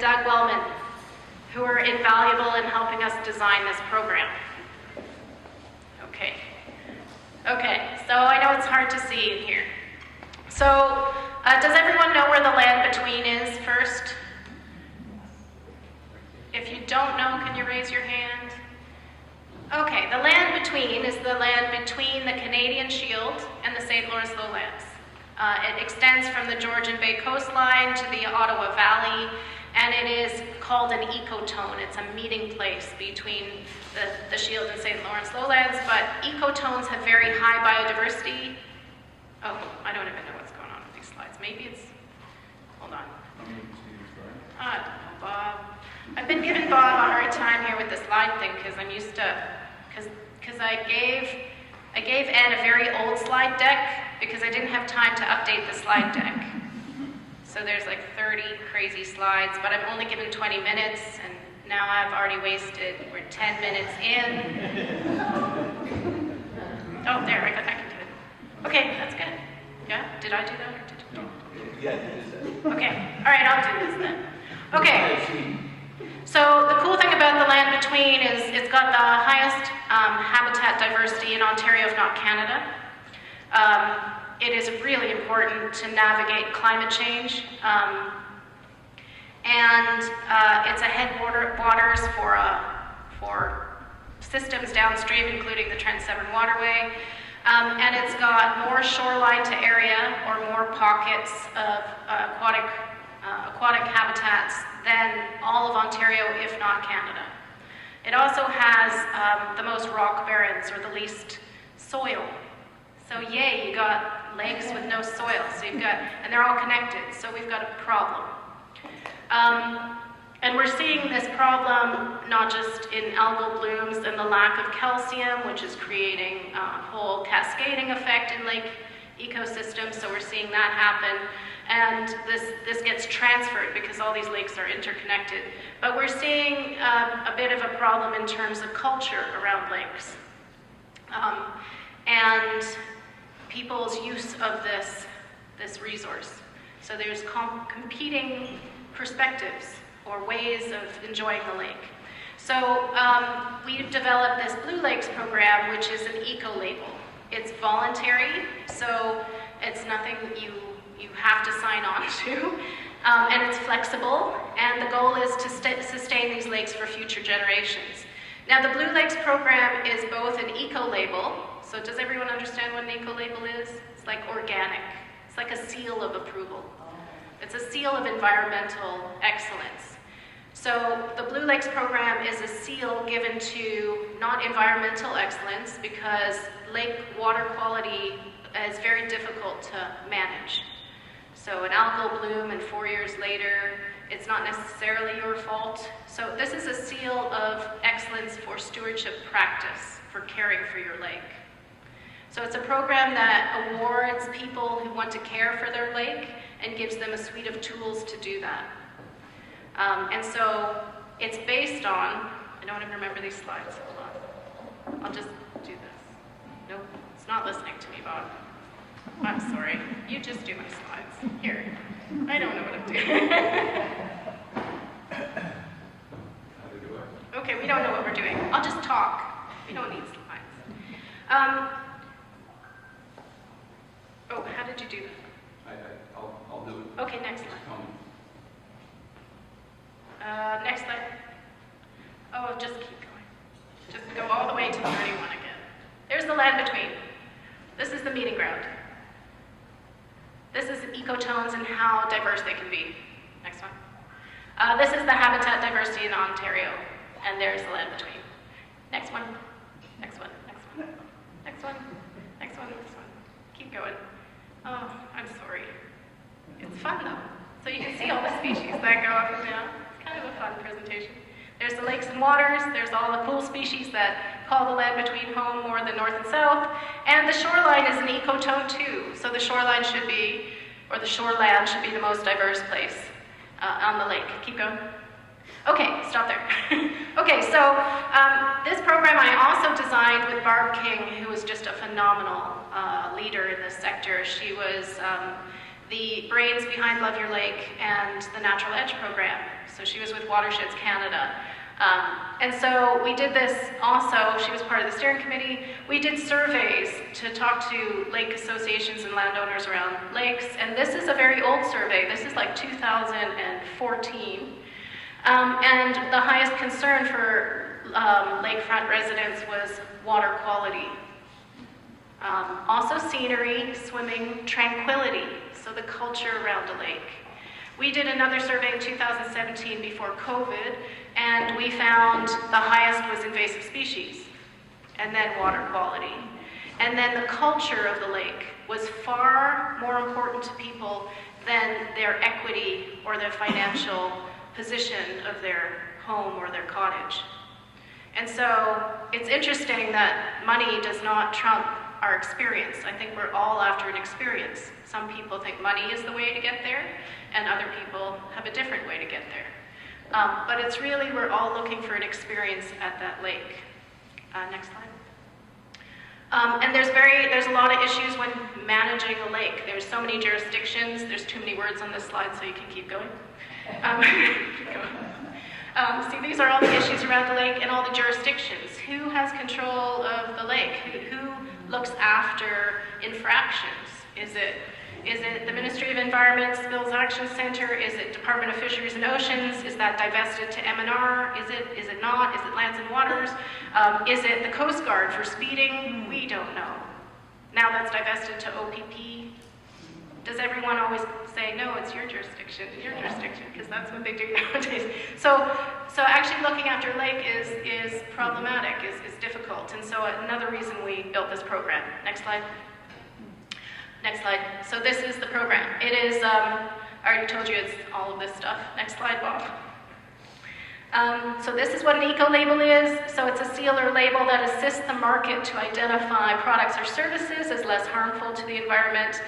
Doug Wellman, who are invaluable in helping us design this program. Okay, so I know it's hard to see in here. So, does everyone know where the land between is first? If you don't know, can you raise your hand? Okay, the land between is the land between the Canadian Shield and the St. Lawrence Lowlands. It extends from the Georgian Bay coastline to the Ottawa Valley, and it is called an ecotone. It's a meeting place between the Shield and St. Lawrence Lowlands, but ecotones have very high biodiversity. Oh, I don't even know what's going on with these slides. Maybe it's, hold on. I don't know, Bob. I've been giving Bob a hard time here with the slide thing because I'm used to, because I gave Ed a very old slide deck because I didn't have time to update the slide deck. So there's like 30 crazy slides, but I'm only given 20 minutes, and now I've already wasted, we're 10 minutes in. Oh, there, I can do it. Okay, that's good. Yeah, did I do that or did you? No. Yeah, you did that. Okay, all right, I'll do this then. Okay, so the cool thing about the land between is it's got the highest habitat diversity in Ontario, if not Canada. It is really important to navigate climate change, and it's a headwaters for systems downstream, including the Trent Severn Waterway, and it's got more shoreline to area or more pockets of aquatic habitats than all of Ontario, if not Canada. It also has the most rock barrens, or the least soil. So yay, you got lakes with no soil, so you've got, and they're all connected, so we've got a problem. And we're seeing this problem not just in algal blooms and the lack of calcium, which is creating a whole cascading effect in lake ecosystems, so we're seeing that happen. And this gets transferred because all these lakes are interconnected. But we're seeing a bit of a problem in terms of culture around lakes. And people's use of this resource. So there's competing perspectives or ways of enjoying the lake. So we've developed this Blue Lakes program, which is an eco-label. It's voluntary, so it's nothing you have to sign on to, and it's flexible, and the goal is to sustain these lakes for future generations. Now, the Blue Lakes program is both an eco-label, so does everyone understand what an eco-label is? It's like organic. It's like a seal of approval. It's a seal of environmental excellence. So the Blue Lakes program is a seal given to not environmental excellence because lake water quality is very difficult to manage. So an algal bloom and 4 years later, it's not necessarily your fault. So this is a seal of excellence for stewardship practice for caring for your lake. So it's a program that awards people who want to care for their lake and gives them a suite of tools to do that. And so it's based on, I don't even remember these slides, hold on. I'll just do this. Nope, it's not listening to me, Bob. I'm sorry, you just do my slides. Here, I don't know what I'm doing. Okay, we don't know what we're doing. I'll just talk. We don't need slides. Oh, how did you do that? I'll do it. Okay, next slide. Next slide. Oh, just keep going. Just go all the way to 31 again. There's the land between. This is the meeting ground. This is ecotones and how diverse they can be. Next one. This is the habitat diversity in Ontario, and there's the land between. Next one. Next one. Next one. Next one. Next one. Next one. Keep going. Oh, I'm sorry. It's fun though. So you can see all the species that go up and down. It's kind of a fun presentation. There's the lakes and waters. There's all the cool species that call the land between home more than north and south. And the shoreline is an ecotone too. So the shoreline should be, or the shoreland should be the most diverse place on the lake. Keep going. Okay, stop there. Okay, so this program I also designed with Barb King, who was just a phenomenal leader in this sector. She was the brains behind Love Your Lake and the Natural Edge program. So she was with Watersheds Canada. And so we did this also, she was part of the steering committee. We did surveys to talk to lake associations and landowners around lakes, and this is a very old survey. This is like 2014. And the highest concern for lakefront residents was water quality. Also scenery, swimming, tranquility, so the culture around a lake. We did another survey in 2017 before COVID, and we found the highest was invasive species, and then water quality. And then the culture of the lake was far more important to people than their equity or their financial position of their home or their cottage. And so it's interesting that money does not trump our experience. I think we're all after an experience. Some people think money is the way to get there, and other people have a different way to get there. But it's really, we're all looking for an experience at that lake. Next slide. And there's a lot of issues when managing a lake. There's so many jurisdictions. There's too many words on this slide, so you can keep going. See, these are all the issues around the lake and all the jurisdictions. Who has control of the lake? Who looks after infractions? Is it the Ministry of Environment, Spills Action Center? Is it Department of Fisheries and Oceans? Is that divested to M&R? Is it not? Is it Lands and Waters? Is it the Coast Guard for speeding? We don't know. Now that's divested to OPP. Does everyone always say, no, it's your jurisdiction, because that's what they do nowadays. So actually looking after a lake is problematic, is difficult. And so another reason we built this program. Next slide. Next slide. So this is the program. It is, I already told you it's all of this stuff. Next slide, Bob. So this is what an eco-label is. So it's a seal or label that assists the market to identify products or services as less harmful to the environment.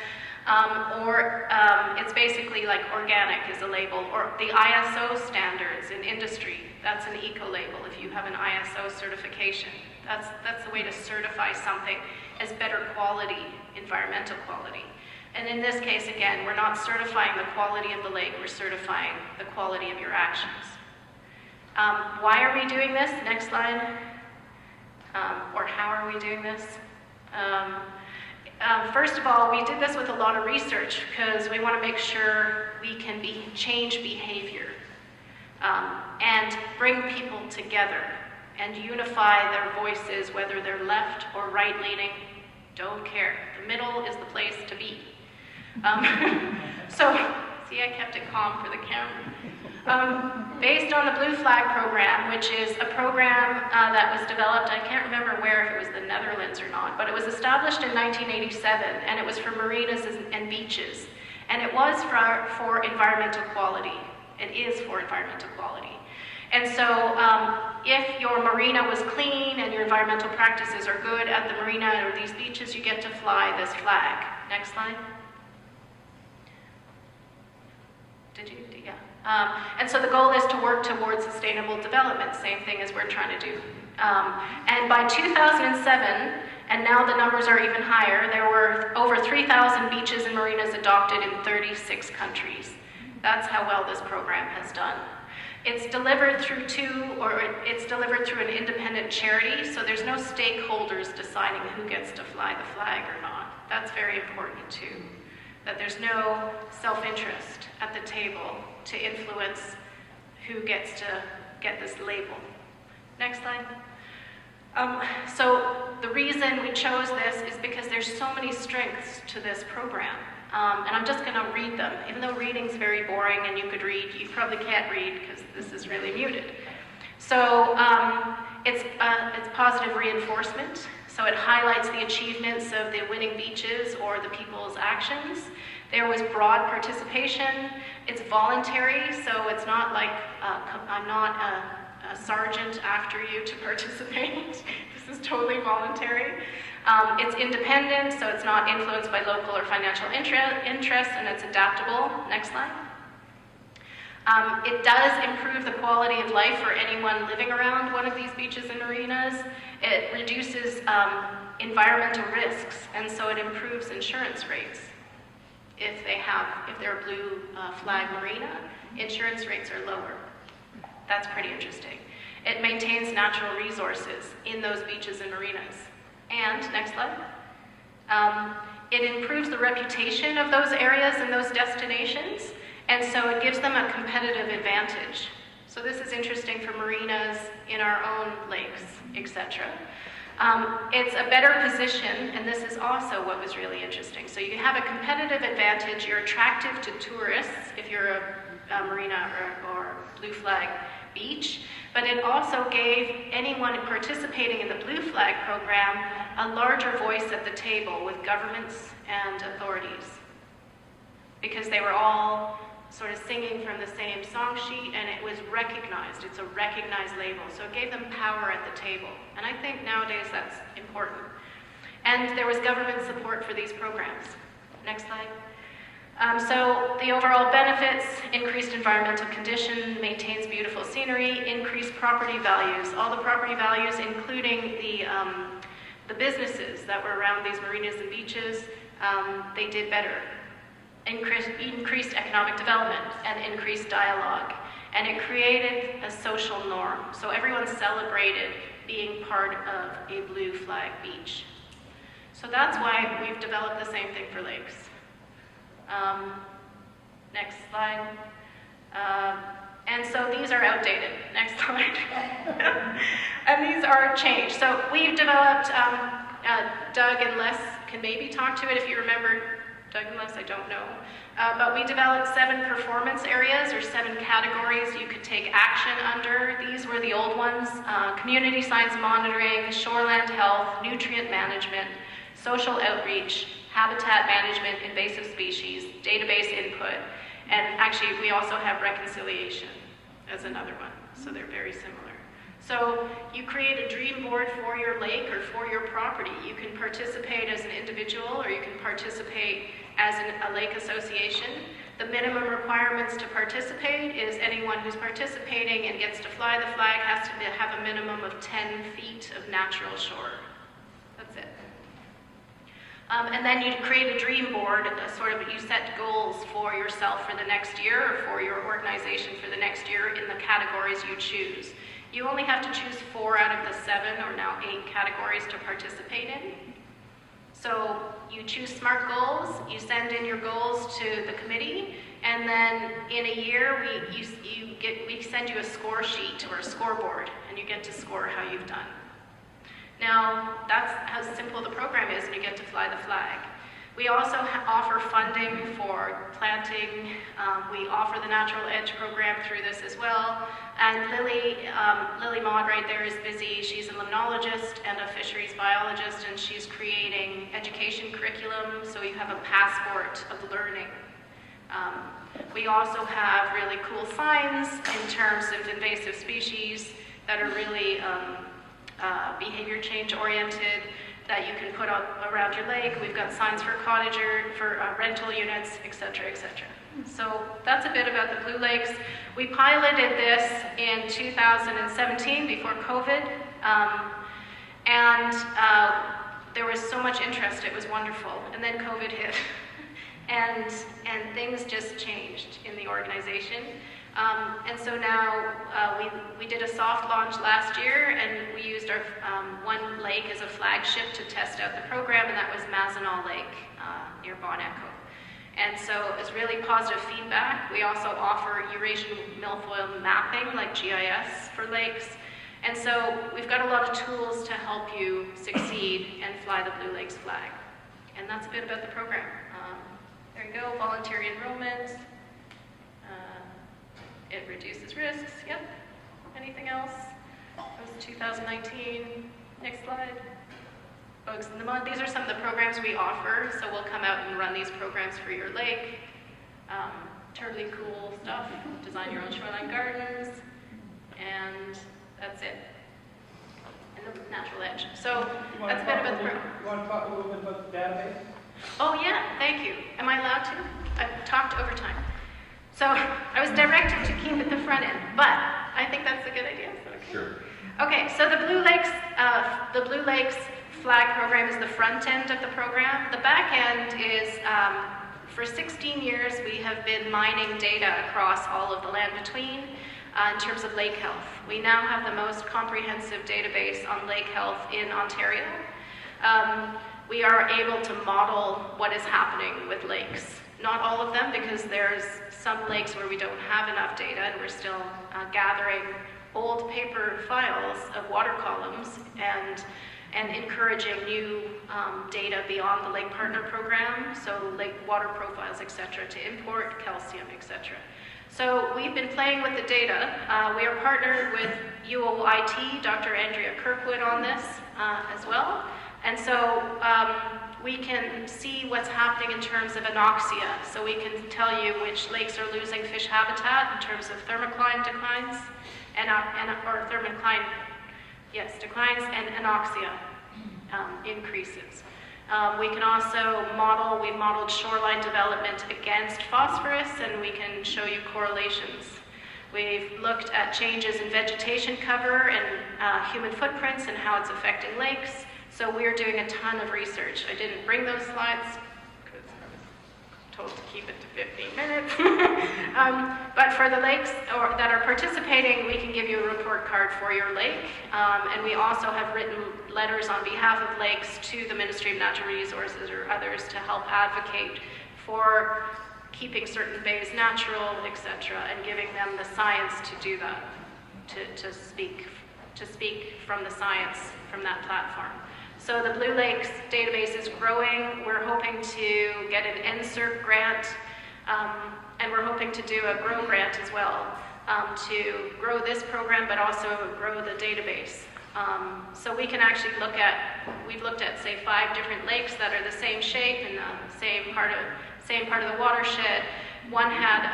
It's basically like organic is a label, or the ISO standards in industry. That's an eco-label if you have an ISO certification. That's the way to certify something as better quality, environmental quality. And in this case, again, we're not certifying the quality of the lake, we're certifying the quality of your actions. Why are we doing this? Next slide. Or how are we doing this? First of all, we did this with a lot of research because we want to make sure we can change behavior and bring people together and unify their voices, whether they're left or right-leaning, don't care. The middle is the place to be. So, see, I kept it calm for the camera. Based on the Blue Flag program, which is a program that was developed, I can't remember where, if it was the Netherlands or not, but it was established in 1987, and it was for marinas and beaches. And it was for environmental quality. It is for environmental quality. And so if your marina was clean and your environmental practices are good at the marina or these beaches, you get to fly this flag. Next slide. Did you? Yeah. And so the goal is to work towards sustainable development, same thing as we're trying to do. And by 2007, and now the numbers are even higher, there were over 3,000 beaches and marinas adopted in 36 countries. That's how well this program has done. It's delivered through it's delivered through an independent charity, so there's no stakeholders deciding who gets to fly the flag or not. That's very important too, that there's no self-interest at the table to influence who gets to get this label. Next slide. So the reason we chose this is because there's so many strengths to this program. And I'm just going to read them. Even though reading's very boring and you could read, you probably can't read because this is really muted. So it's positive reinforcement. So it highlights the achievements of the winning beaches or the people's actions. There was broad participation. It's voluntary, so it's not like I'm not a sergeant after you to participate. This is totally voluntary. It's independent, so it's not influenced by local or financial interests, and it's adaptable. Next slide. It does improve the quality of life for anyone living around one of these beaches and marinas. It reduces environmental risks, and so it improves insurance rates. if they're a blue flag marina, insurance rates are lower. That's pretty interesting. It maintains natural resources in those beaches and marinas. And, next slide. It improves the reputation of those areas and those destinations, and so it gives them a competitive advantage. So this is interesting for marinas in our own lakes, etc. It's a better position, and this is also what was really interesting. So you have a competitive advantage, you're attractive to tourists if you're a marina or blue flag beach, but it also gave anyone participating in the Blue Flag program a larger voice at the table with governments and authorities, because they were all sort of singing from the same song sheet, and it was recognized. It's a recognized label, so it gave them power at the table, and I think nowadays that's important. And there was government support for these programs. Next slide. So the overall benefits: increased environmental condition, maintains beautiful scenery, increased property values. All the property values, including the businesses that were around these marinas and beaches, they did better. Increased economic development and increased dialogue. And it created a social norm. So everyone celebrated being part of a blue flag beach. So that's why we've developed the same thing for lakes. Next slide. And so these are outdated. Next slide. And these are changed. So we've developed, Doug and Les can maybe talk to it if you remember. Doug and Les, I don't know. But we developed 7 performance areas, or 7 categories you could take action under. These were the old ones: community science monitoring, shoreland health, nutrient management, social outreach, habitat management, invasive species, database input, and actually we also have reconciliation as another one, so they're very similar. So you create a dream board for your lake or for your property. You can participate as an individual, or you can participate as a lake association. The minimum requirements to participate is anyone who's participating and gets to fly the flag has to have a minimum of 10 feet of natural shore. That's it. And then you create a dream board, you set goals for yourself for the next year, or for your organization for the next year in the categories you choose. You only have to choose 4 out of the 7, or now 8 categories to participate in. So you choose SMART goals, you send in your goals to the committee, and then in a year we send you a score sheet or a scoreboard, and you get to score how you've done. Now, that's how simple the program is, and you get to fly the flag. We also offer funding for planting. We offer the Natural Edge program through this as well. And Lily Maud right there is busy. She's a limnologist and a fisheries biologist, and she's creating education curriculum, so you have a passport of learning. We also have really cool signs in terms of invasive species that are really behavior change oriented, that you can put up around your lake. We've got signs for rental units, etc., etc. So that's a bit about the Blue Lakes. We piloted this in 2017 before COVID, and there was so much interest. It was wonderful. And then COVID hit, and things just changed in the organization. And so now we did a soft launch last year, and we used our one lake as a flagship to test out the program, and that was Mazenal Lake near Bon Echo. And so it was really positive feedback. We also offer Eurasian milfoil mapping, like GIS, for lakes. And so we've got a lot of tools to help you succeed and fly the Blue Lakes flag. And that's a bit about the program. There you go, voluntary enrollment. It reduces risks, yep. Anything else? That was 2019. Next slide. Bugs in the mud. These are some of the programs we offer, so we'll come out and run these programs for your lake. Totally cool stuff. Design your own shoreline gardens, and that's it. And the Natural Edge. So that's a bit about the program. You want to talk a little bit about the database? Oh yeah, thank you. Am I allowed to? I've talked over time. So I was directed to keep it the front end, but I think that's a good idea. Okay. Sure. Okay, so the Blue Lakes flag program is the front end of the program. The back end is For 16 years, we have been mining data across all of the land between in terms of lake health. We now have the most comprehensive database on lake health in Ontario. We are able to model what is happening with lakes. Not all of them, because there's some lakes where we don't have enough data and we're still gathering old paper files of water columns and encouraging new data beyond the Lake Partner Program, so lake water profiles, et cetera, to import calcium, et cetera. So we've been playing with the data. We are partnered with UOIT, Dr. Andrea Kirkwood on this as well. And so we can see what's happening in terms of anoxia. So we can tell you which lakes are losing fish habitat in terms of thermocline declines, or thermocline, yes, declines, and anoxia increases. We can also model, we've modeled shoreline development against phosphorus, and we can show you correlations. We've looked at changes in vegetation cover and human footprints and how it's affecting lakes. So we're doing a ton of research. I didn't bring those slides because I was told to keep it to 15 minutes. But for the lakes that are participating, we can give you a report card for your lake. And we also have written letters on behalf of lakes to the Ministry of Natural Resources or others to help advocate for keeping certain bays natural, etc., and giving them the science to do that, to speak from the science from that platform. So the Blue Lakes database is growing. We're hoping to get an NSERC grant, and we're hoping to do a GROW grant as well to grow this program, but also grow the database. So we can actually we've looked at, say, 5 different lakes that are the same shape and the same part of the watershed. One had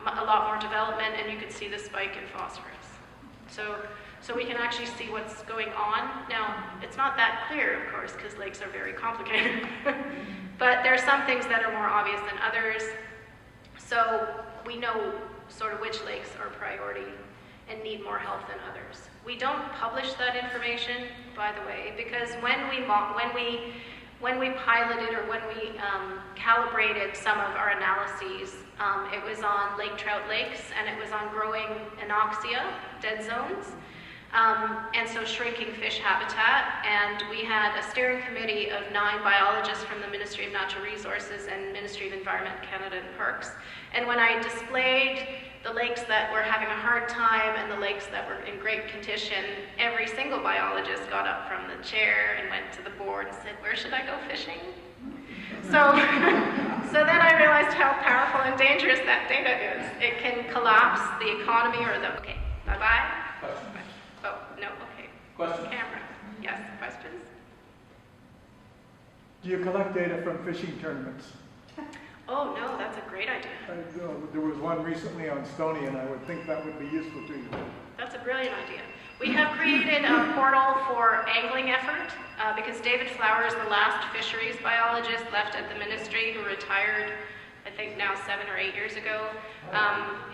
a lot more development, and you could see the spike in phosphorus. So we can actually see what's going on. Now, it's not that clear, of course, because lakes are very complicated. But there are some things that are more obvious than others. So we know sort of which lakes are priority and need more help than others. We don't publish that information, by the way, because when we piloted or when we calibrated some of our analyses, it was on lake trout lakes, and it was on growing anoxia, dead zones, and so shrinking fish habitat. And we had a steering committee of 9 biologists from the Ministry of Natural Resources and Ministry of Environment, Canada and Parks. And when I displayed the lakes that were having a hard time and the lakes that were in great condition, every single biologist got up from the chair and went to the board and said, "Where should I go fishing?" So then I realized how powerful and dangerous that data is. It can collapse the economy or the, okay, bye-bye. Question? Oh, no, okay. Question? Camera. Yes, questions? Do you collect data from fishing tournaments? Oh, no, that's a great idea. There was one recently on Stony, and I would think that would be useful to you. That's a brilliant idea. We have created a portal for angling effort because David Flowers, the last fisheries biologist left at the ministry who retired, I think now 7 or 8 years ago,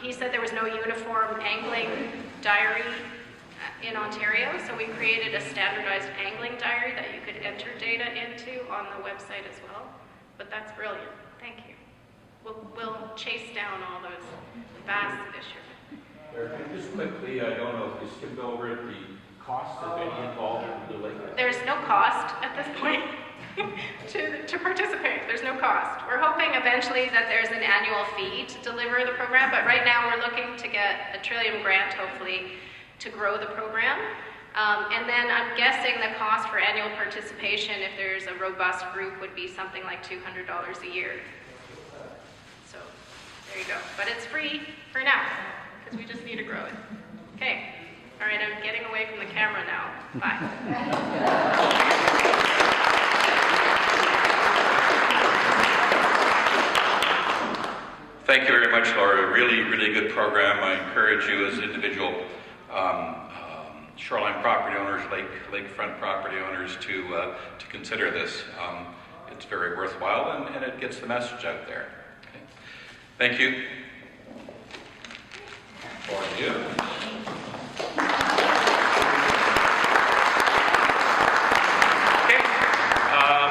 he said there was no uniform angling diary in Ontario, so we created a standardized angling diary that you could enter data into on the website as well. But that's brilliant. Thank you. We'll chase down all those bass fishermen. Eric, just quickly, I don't know if you skipped over it, the cost of any involved in the lake. There's no cost at this point to participate. There's no cost. We're hoping eventually that there's an annual fee to deliver the program, but right now we're looking to get a Trillium grant, hopefully, to grow the program. And then I'm guessing the cost for annual participation, if there's a robust group, would be something like $200 a year. So there you go. But it's free for now, because we just need to grow it. Okay. All right, I'm getting away from the camera now. Bye. Thank you very much, Laura. Really, really good program. I encourage you as individual shoreline property owners, lakefront property owners to consider this. It's very worthwhile, and it gets the message out there. Okay. Thank you. For you.